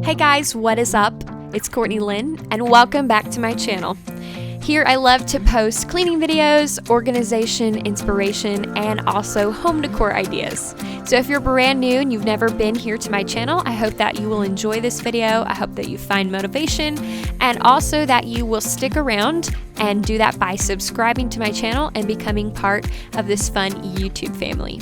Hey guys, what is up? It's Courtney Lynn, and welcome back to my channel. Here I love to post cleaning videos, organization, inspiration, and also home decor ideas. So if you're brand new and you've never been here to my channel, I hope that you will enjoy this video. I hope that you find motivation, and also that you will stick around and do that by subscribing to my channel and becoming part of this fun YouTube family.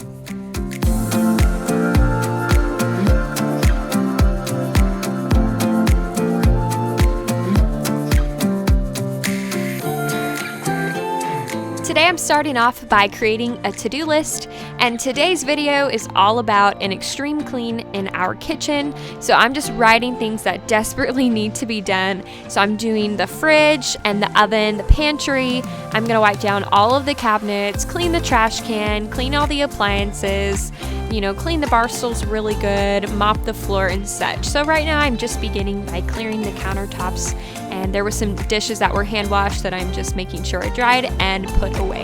Today I'm starting off by creating a to-do list, and today's video is all about an extreme clean in our kitchen. So I'm just writing things that desperately need to be done. So I'm doing the fridge and the oven, the pantry. I'm gonna wipe down all of the cabinets, clean the trash can, clean all the appliances, clean the bar stools really good, mop the floor and such. So right now I'm just beginning by clearing the countertops, and there were some dishes that were hand washed that I'm just making sure I dried and put away.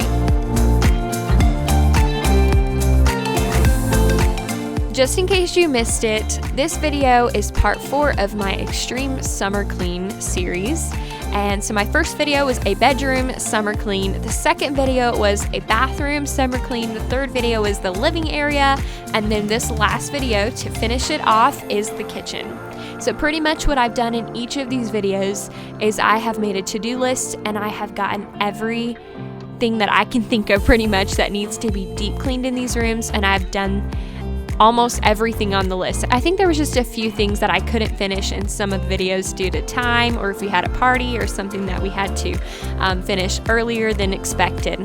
Just in case you missed it, this video is part 4 of my Extreme Summer Clean series. And so my first video was a bedroom summer clean. The second video was a bathroom summer clean. The third video is the living area. And then this last video to finish it off is the kitchen. So pretty much what I've done in each of these videos is I have made a to-do list, and I have gotten everything that I can think of pretty much that needs to be deep cleaned in these rooms, and I've done almost everything on the list. I think there was just a few things that I couldn't finish in some of the videos due to time, or if we had a party or something that we had to finish earlier than expected.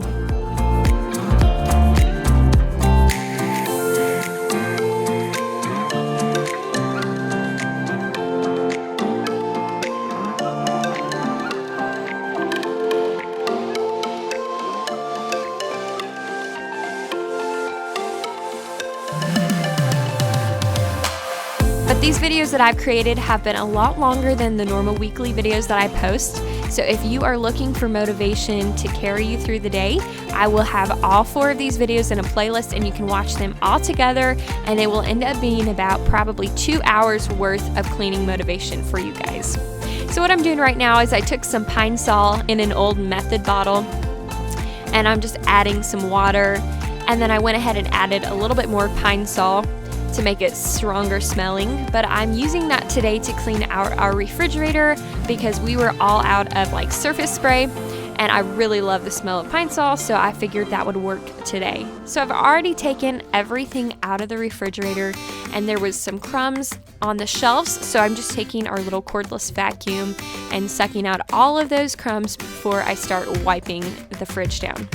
But these videos that I've created have been a lot longer than the normal weekly videos that I post. So if you are looking for motivation to carry you through the day, I will have all 4 of these videos in a playlist, and you can watch them all together, and it will end up being about probably 2 hours worth of cleaning motivation for you guys. So what I'm doing right now is I took some Pine Sol in an old Method bottle, and I'm just adding some water, and then I went ahead and added a little bit more Pine Sol to make it stronger smelling. But I'm using that today to clean out our refrigerator because we were all out of surface spray, and I really love the smell of Pine Sol, so I figured that would work today. So I've already taken everything out of the refrigerator, and there was some crumbs on the shelves, so I'm just taking our little cordless vacuum and sucking out all of those crumbs before I start wiping the fridge down.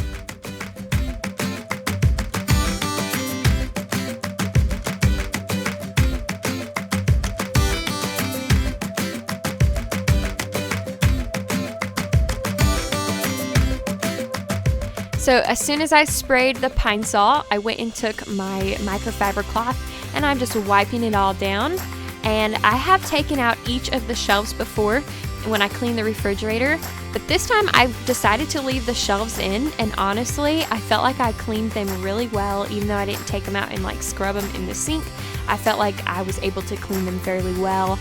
So as soon as I sprayed the Pine Sol, I went and took my microfiber cloth, and I'm just wiping it all down. And I have taken out each of the shelves before when I cleaned the refrigerator, but this time I decided to leave the shelves in, and honestly, I felt like I cleaned them really well. Even though I didn't take them out and scrub them in the sink, I felt like I was able to clean them fairly well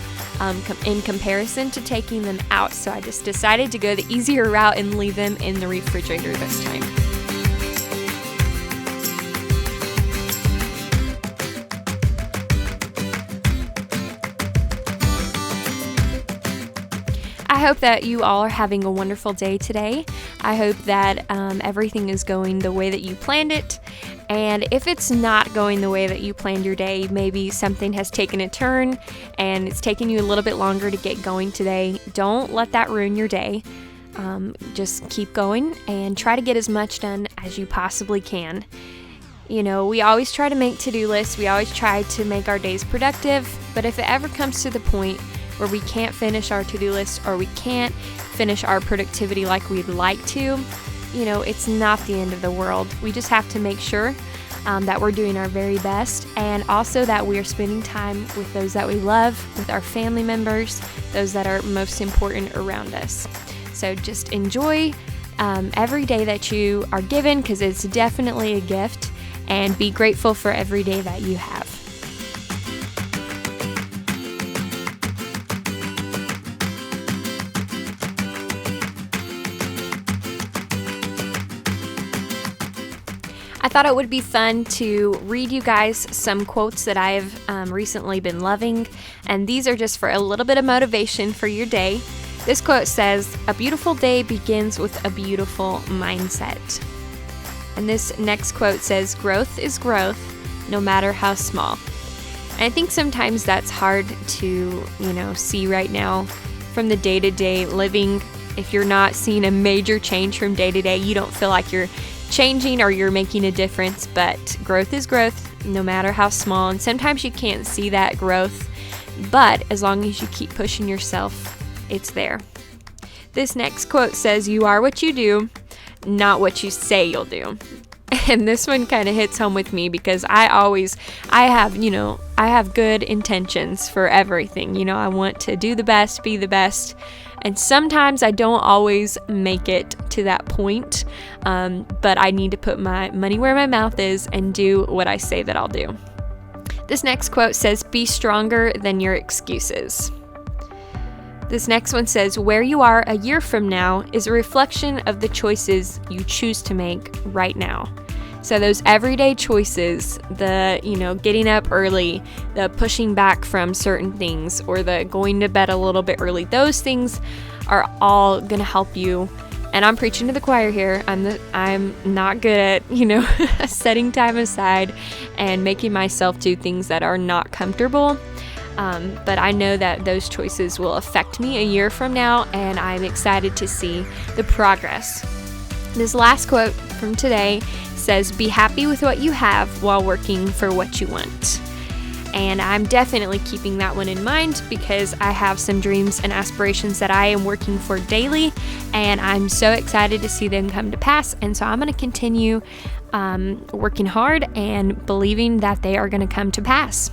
in comparison to taking them out. So I just decided to go the easier route and leave them in the refrigerator this time. I hope that you all are having a wonderful day today. I hope that everything is going the way that you planned it. And if it's not going the way that you planned your day, maybe something has taken a turn and it's taking you a little bit longer to get going today, don't let that ruin your day. Just keep going and try to get as much done as you possibly can. We always try to make to-do lists. We always try to make our days productive. But if it ever comes to the point where we can't finish our to-do list, or we can't finish our productivity like we'd like to, it's not the end of the world. We just have to make sure that we're doing our very best, and also that we are spending time with those that we love, with our family members, those that are most important around us. So just enjoy every day that you are given, because it's definitely a gift, and be grateful for every day that you have. thought it would be fun to read you guys some quotes that I've recently been loving, and these are just for a little bit of motivation for your day. This quote says, "A beautiful day begins with a beautiful mindset." And this next quote says, "Growth is growth, no matter how small." And I think sometimes that's hard to, see right now from the day-to-day living. If you're not seeing a major change from day to day, you don't feel like you're changing or you're making a difference, but growth is growth, no matter how small. And sometimes you can't see that growth, but as long as you keep pushing yourself, it's there. This next quote says, "You are what you do, not what you say you'll do." And this one kind of hits home with me because I have good intentions for everything. I want to do the best, be the best. And sometimes I don't always make it to that point, but I need to put my money where my mouth is and do what I say that I'll do. This next quote says, "Be stronger than your excuses." This next one says, "Where you are a year from now is a reflection of the choices you choose to make right now." So those everyday choices, the, getting up early, the pushing back from certain things, or the going to bed a little bit early, those things are all going to help you. And I'm preaching to the choir here. I'm not good at, setting time aside and making myself do things that are not comfortable. But I know that those choices will affect me a year from now, and I'm excited to see the progress. This last quote from today says, "Be happy with what you have while working for what you want." And I'm definitely keeping that one in mind because I have some dreams and aspirations that I am working for daily, and I'm so excited to see them come to pass. And so I'm going to continue working hard and believing that they are going to come to pass.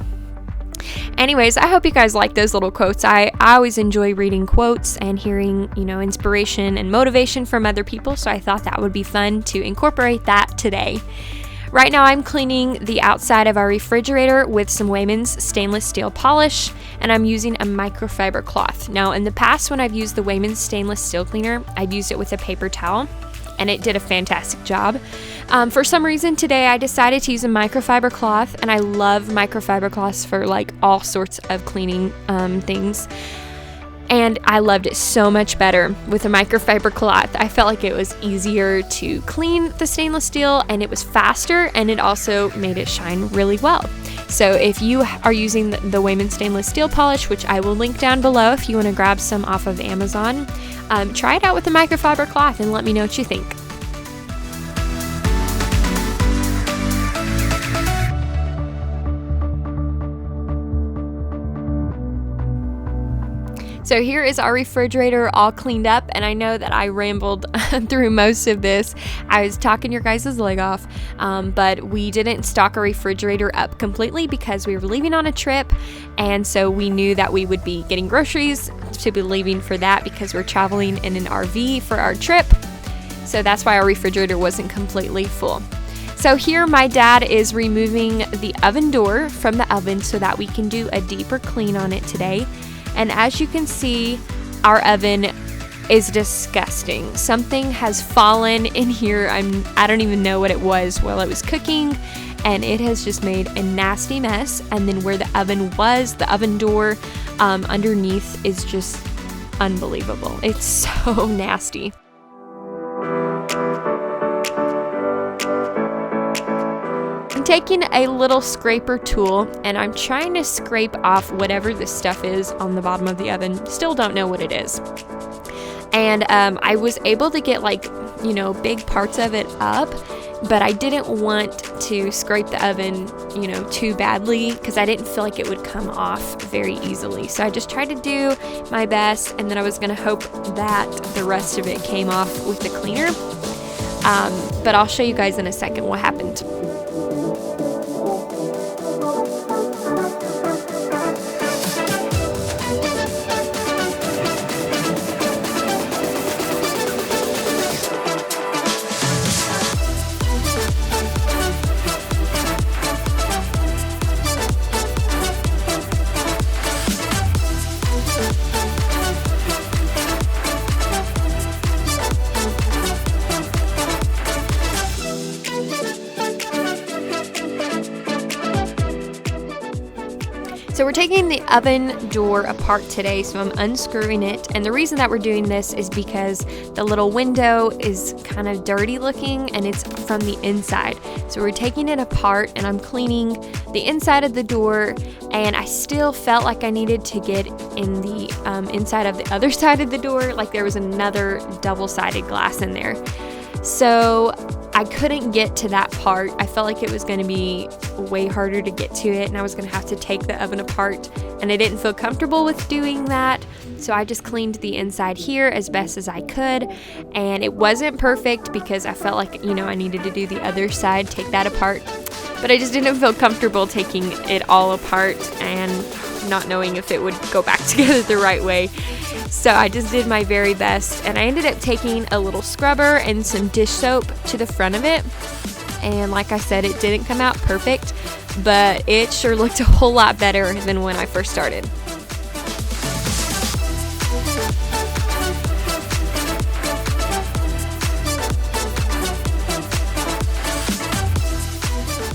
Anyways, I hope you guys like those little quotes. I always enjoy reading quotes and hearing, inspiration and motivation from other people. So I thought that would be fun to incorporate that today. Right now I'm cleaning the outside of our refrigerator with some Wayman's stainless steel polish, and I'm using a microfiber cloth. Now in the past, when I've used the Wayman's stainless steel cleaner, I've used it with a paper towel, and it did a fantastic job. For some reason today I decided to use a microfiber cloth, and I love microfiber cloths for all sorts of cleaning things. And I loved it so much better with a microfiber cloth. I felt like it was easier to clean the stainless steel, and it was faster, and it also made it shine really well. So if you are using the Wayman stainless steel polish, which I will link down below if you want to grab some off of Amazon, try it out with the microfiber cloth and let me know what you think. So here is our refrigerator all cleaned up, and I know that I rambled through most of this. I was talking your guys' leg off, but we didn't stock our refrigerator up completely because we were leaving on a trip, and so we knew that we would be getting groceries to be leaving for that because we're traveling in an RV for our trip. So that's why our refrigerator wasn't completely full. So here my dad is removing the oven door from the oven so that we can do a deeper clean on it today. And as you can see, our oven is disgusting. Something has fallen in here. I don't even know what it was while it was cooking, and it has just made a nasty mess. And then where the oven was, the oven door underneath is just unbelievable. It's so nasty. Taking a little scraper tool, and I'm trying to scrape off whatever this stuff is on the bottom of the oven. Still don't know what it is. And I was able to get big parts of it up, but I didn't want to scrape the oven, too badly because I didn't feel like it would come off very easily. So I just tried to do my best, and then I was going to hope that the rest of it came off with the cleaner. But I'll show you guys in a second what happened. So we're taking the oven door apart today, so I'm unscrewing it. And the reason that we're doing this is because the little window is kind of dirty looking and it's from the inside. So we're taking it apart and I'm cleaning the inside of the door, and I still felt like I needed to get in the inside of the other side of the door, like there was another double-sided glass in there. So I couldn't get to that part. I felt like it was going to be way harder to get to it, and I was going to have to take the oven apart, and I didn't feel comfortable with doing that. So I just cleaned the inside here as best as I could, and it wasn't perfect because I felt like, I needed to do the other side, take that apart, but I just didn't feel comfortable taking it all apart and not knowing if it would go back together the right way. So I just did my very best, and I ended up taking a little scrubber and some dish soap to the front of it. And like I said, it didn't come out perfect, but it sure looked a whole lot better than when I first started.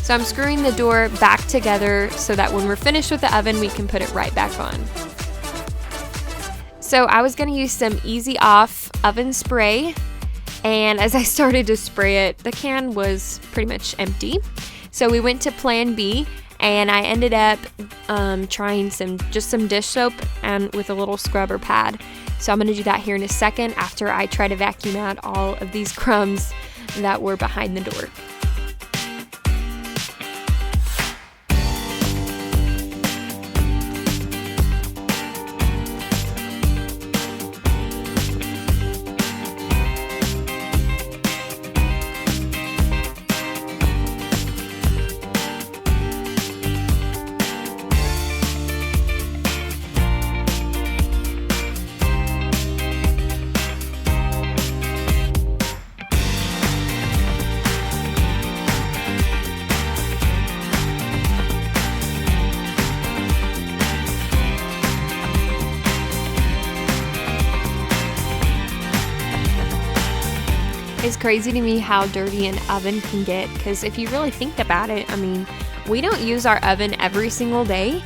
So I'm screwing the door back together so that when we're finished with the oven, we can put it right back on. So I was going to use some Easy Off oven spray, and as I started to spray it, the can was pretty much empty. So we went to plan B, and I ended up trying some dish soap and with a little scrubber pad. So I'm going to do that here in a second after I try to vacuum out all of these crumbs that were behind the door. It's crazy to me how dirty an oven can get, because if you really think about it, we don't use our oven every single day,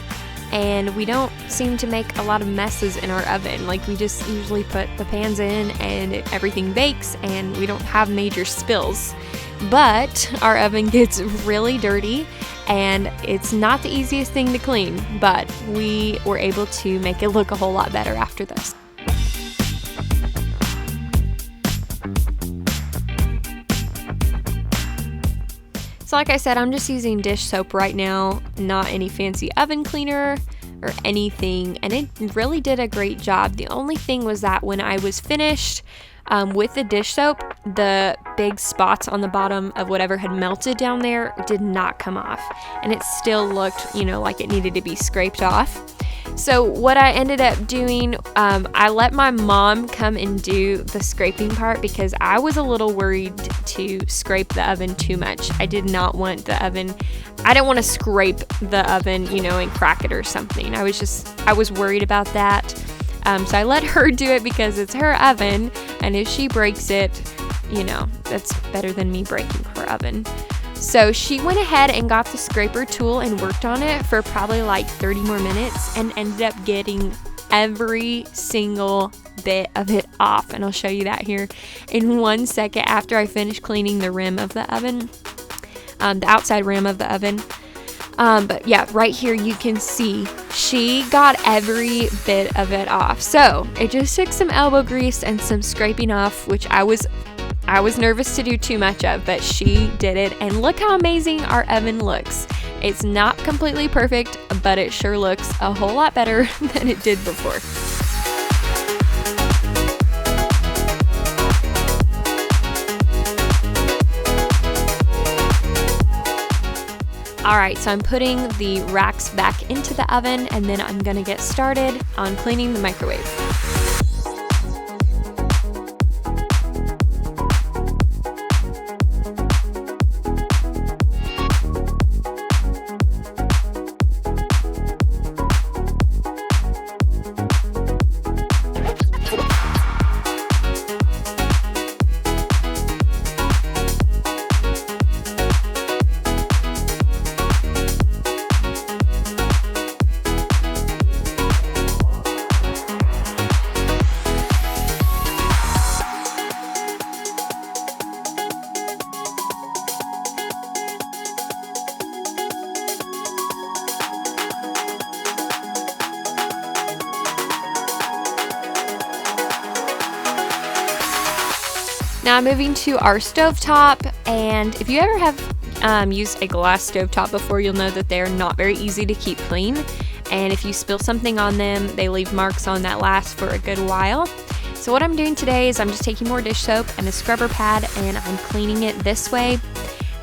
and we don't seem to make a lot of messes in our oven. Like, we just usually put the pans in and everything bakes, and we don't have major spills. But our oven gets really dirty, and it's not the easiest thing to clean, but we were able to make it look a whole lot better after this. So like I said, I'm just using dish soap right now, not any fancy oven cleaner or anything, and it really did a great job. The only thing was that when I was finished with the dish soap, the big spots on the bottom of whatever had melted down there did not come off, and it still looked, like it needed to be scraped off. So what I ended up doing, I let my mom come and do the scraping part because I was a little worried to scrape the oven too much. I did not want the oven, I didn't want to scrape the oven, and crack it or something. I was worried about that. So I let her do it because it's her oven, and if she breaks it, that's better than me breaking her oven. So she went ahead and got the scraper tool and worked on it for probably like 30 more minutes and ended up getting every single bit of it off. And I'll show you that here in 1 second after I finish cleaning the rim of the oven, the outside rim of the oven. But yeah, right here you can see she got every bit of it off. So it just took some elbow grease and some scraping off, which I was nervous to do too much of, but she did it, and look how amazing our oven looks. It's not completely perfect, but it sure looks a whole lot better than it did before. Alright, so I'm putting the racks back into the oven, and then I'm gonna get started on cleaning the microwave. Now moving to our stovetop, and if you ever have used a glass stovetop before, you'll know that they're not very easy to keep clean. And if you spill something on them, they leave marks on that last for a good while. So what I'm doing today is I'm just taking more dish soap and a scrubber pad, and I'm cleaning it this way.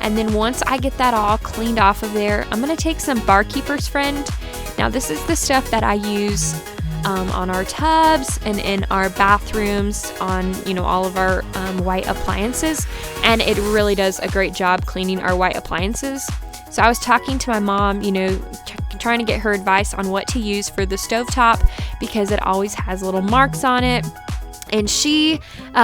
And then once I get that all cleaned off of there, I'm gonna take some Barkeeper's Friend. Now this is the stuff that I use on our tubs and in our bathrooms, on all of our white appliances, and it really does a great job cleaning our white appliances. So I was talking to my mom, trying to get her advice on what to use for the stovetop because it always has little marks on it. And she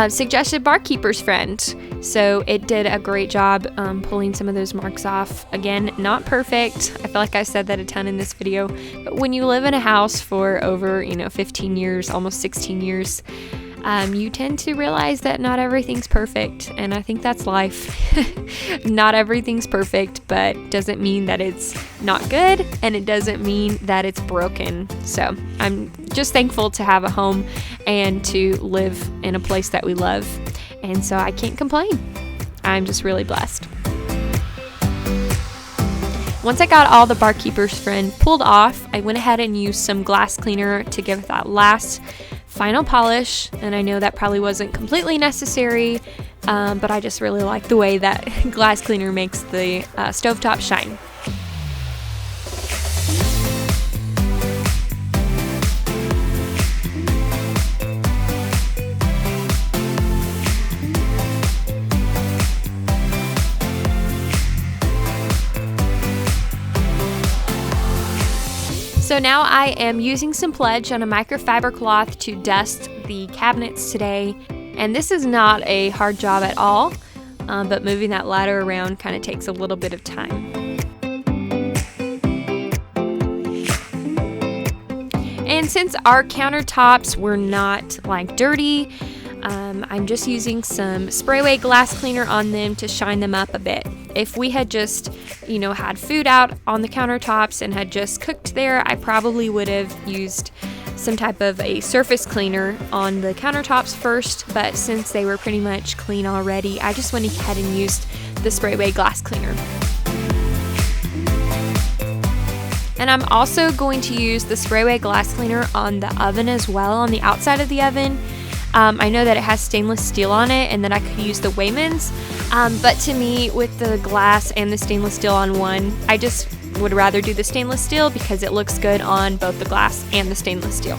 suggested Barkeeper's Friend. So it did a great job pulling some of those marks off. Again, not perfect. I feel like I said that a ton in this video. But when you live in a house for over 15 years, almost 16 years, you tend to realize that not everything's perfect. And I think that's life. Not everything's perfect, but doesn't mean that it's not good, and it doesn't mean that it's broken. So I'm just thankful to have a home and to live in a place that we love. And so I can't complain. I'm just really blessed. Once I got all the Barkeeper's Friend pulled off, I went ahead and used some glass cleaner to give it that last final polish, and I know that probably wasn't completely necessary, but I just really like the way that glass cleaner makes the stovetop shine. So now I am using some Pledge on a microfiber cloth to dust the cabinets today. And this is not a hard job at all, but moving that ladder around kind of takes a little bit of time. And since our countertops were not dirty, I'm just using some sprayway glass cleaner on them to shine them up a bit. If we had just, had food out on the countertops and had just cooked there, I probably would have used some type of a surface cleaner on the countertops first, but since they were pretty much clean already, I just went ahead and used the sprayway glass cleaner. And I'm also going to use the sprayway glass cleaner on the oven as well, on the outside of the oven. I know that it has stainless steel on it and that I could use the Wayman's, but to me, with the glass and the stainless steel on one, I just would rather do the stainless steel because it looks good on both the glass and the stainless steel.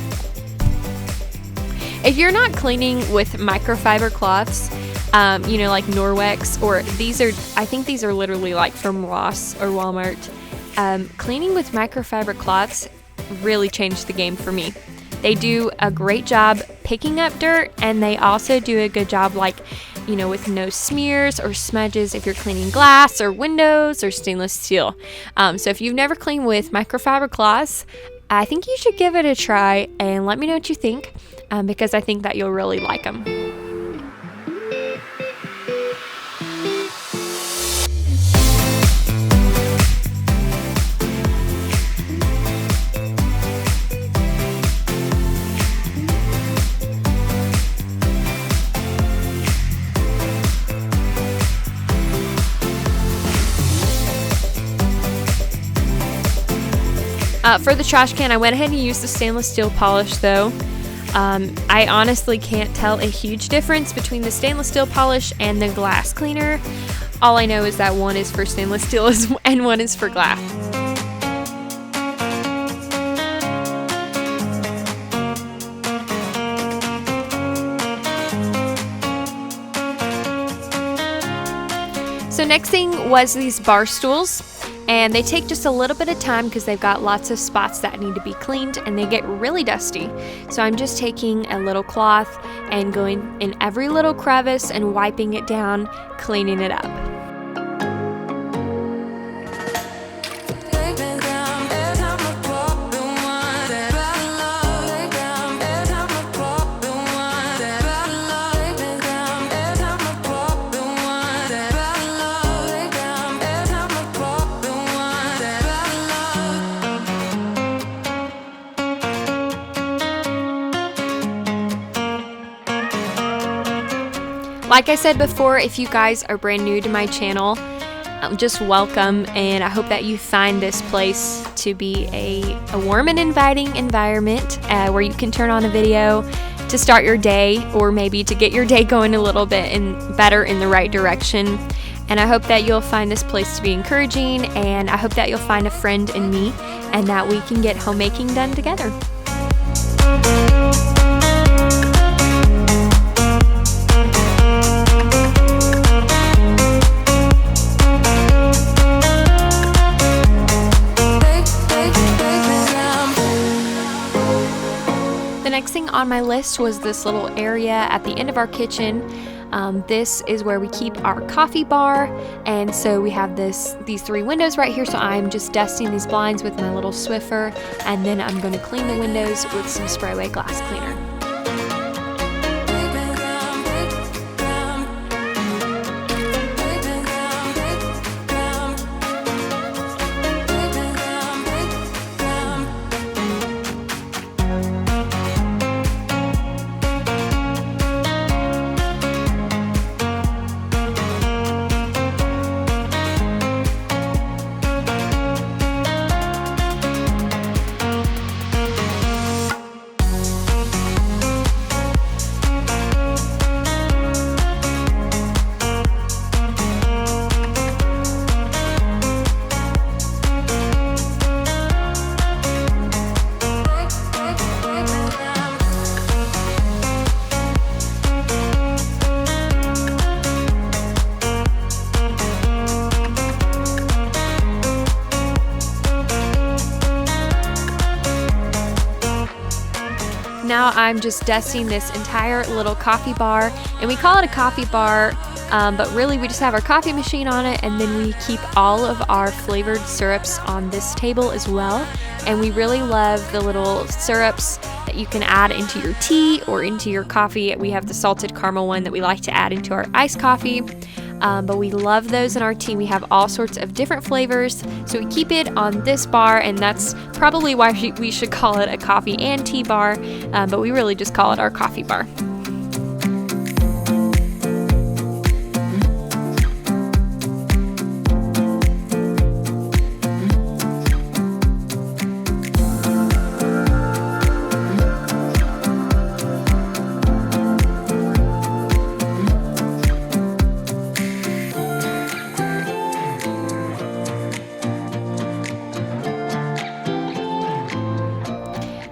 If you're not cleaning with microfiber cloths, like Norwex, or I think these are literally from Ross or Walmart, cleaning with microfiber cloths really changed the game for me. They do a great job picking up dirt, and they also do a good job with no smears or smudges if you're cleaning glass or windows or stainless steel. So if you've never cleaned with microfiber cloths, I think you should give it a try and let me know what you think, because I think that you'll really like them. For the trash can, I went ahead and used the stainless steel polish though. I honestly can't tell a huge difference between the stainless steel polish and the glass cleaner. All I know is that one is for stainless steel and one is for glass. So next thing was these bar stools. And they take just a little bit of time because they've got lots of spots that need to be cleaned and they get really dusty. So I'm just taking a little cloth and going in every little crevice and wiping it down, cleaning it up. Like I said before, if you guys are brand new to my channel, just welcome, and I hope that you find this place to be a warm and inviting environment where you can turn on a video to start your day, or maybe to get your day going a little bit better in the right direction. And I hope that you'll find this place to be encouraging, and I hope that you'll find a friend in me and that we can get homemaking done together. The next thing on my list was this little area at the end of our kitchen. This is where we keep our coffee bar, and so we have these 3 windows right here. So I'm just dusting these blinds with my little Swiffer, and then I'm going to clean the windows with some Sprayway glass cleaner. Now I'm just dusting this entire little coffee bar, and we call it a coffee bar, but really we just have our coffee machine on it, and then we keep all of our flavored syrups on this table as well. And we really love the little syrups that you can add into your tea or into your coffee. We have the salted caramel one that we like to add into our iced coffee. But we love those in our tea. We have all sorts of different flavors, so we keep it on this bar, and that's probably why we should call it a coffee and tea bar, but we really just call it our coffee bar.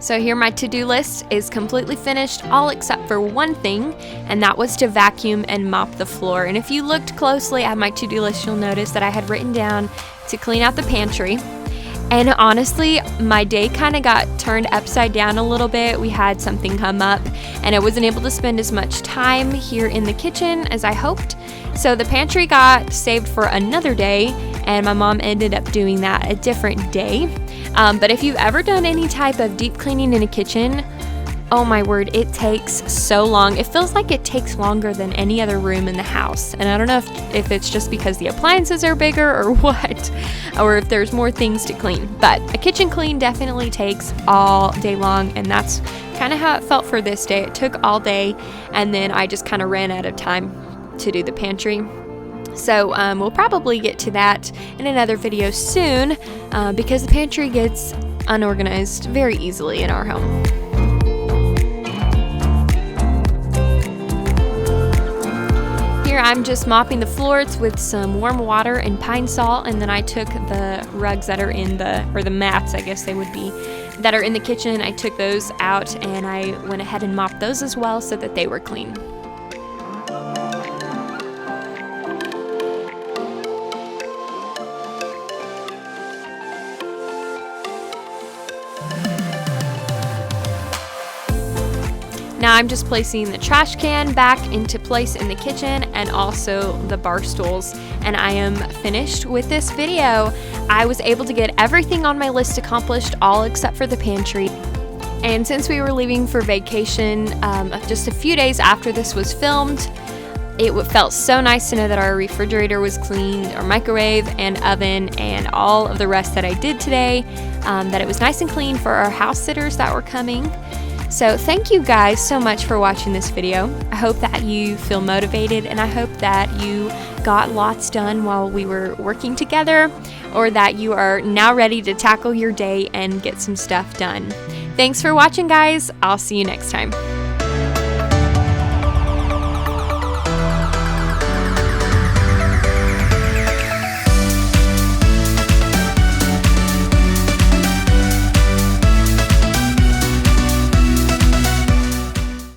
So here my to-do list is completely finished, all except for one thing, and that was to vacuum and mop the floor. And if you looked closely at my to-do list, you'll notice that I had written down to clean out the pantry. And honestly, my day kind of got turned upside down a little bit. We had something come up, and I wasn't able to spend as much time here in the kitchen as I hoped. So the pantry got saved for another day, and my mom ended up doing that a different day. But if you've ever done any type of deep cleaning in a kitchen, oh my word, it takes so long. It feels like it takes longer than any other room in the house. And I don't know if it's just because the appliances are bigger or what, or if there's more things to clean. But a kitchen clean definitely takes all day long, and that's kind of how it felt for this day. It took all day, and then I just kind of ran out of time to do the pantry. So we'll probably get to that in another video soon, because the pantry gets unorganized very easily in our home. Here I'm just mopping the floors with some warm water and pine salt, and then I took the rugs that are in or the mats, I guess they would be, that are in the kitchen. I took those out, and I went ahead and mopped those as well so that they were clean. Now I'm just placing the trash can back into place in the kitchen, and also the bar stools, and I am finished with this video. I was able to get everything on my list accomplished, all except for the pantry. And since we were leaving for vacation just a few days after this was filmed, it felt so nice to know that our refrigerator was clean, our microwave and oven, and all of the rest that I did today, that it was nice and clean for our house sitters that were coming. So thank you guys so much for watching this video. I hope that you feel motivated, and I hope that you got lots done while we were working together, or that you are now ready to tackle your day and get some stuff done. Thanks for watching, guys. I'll see you next time.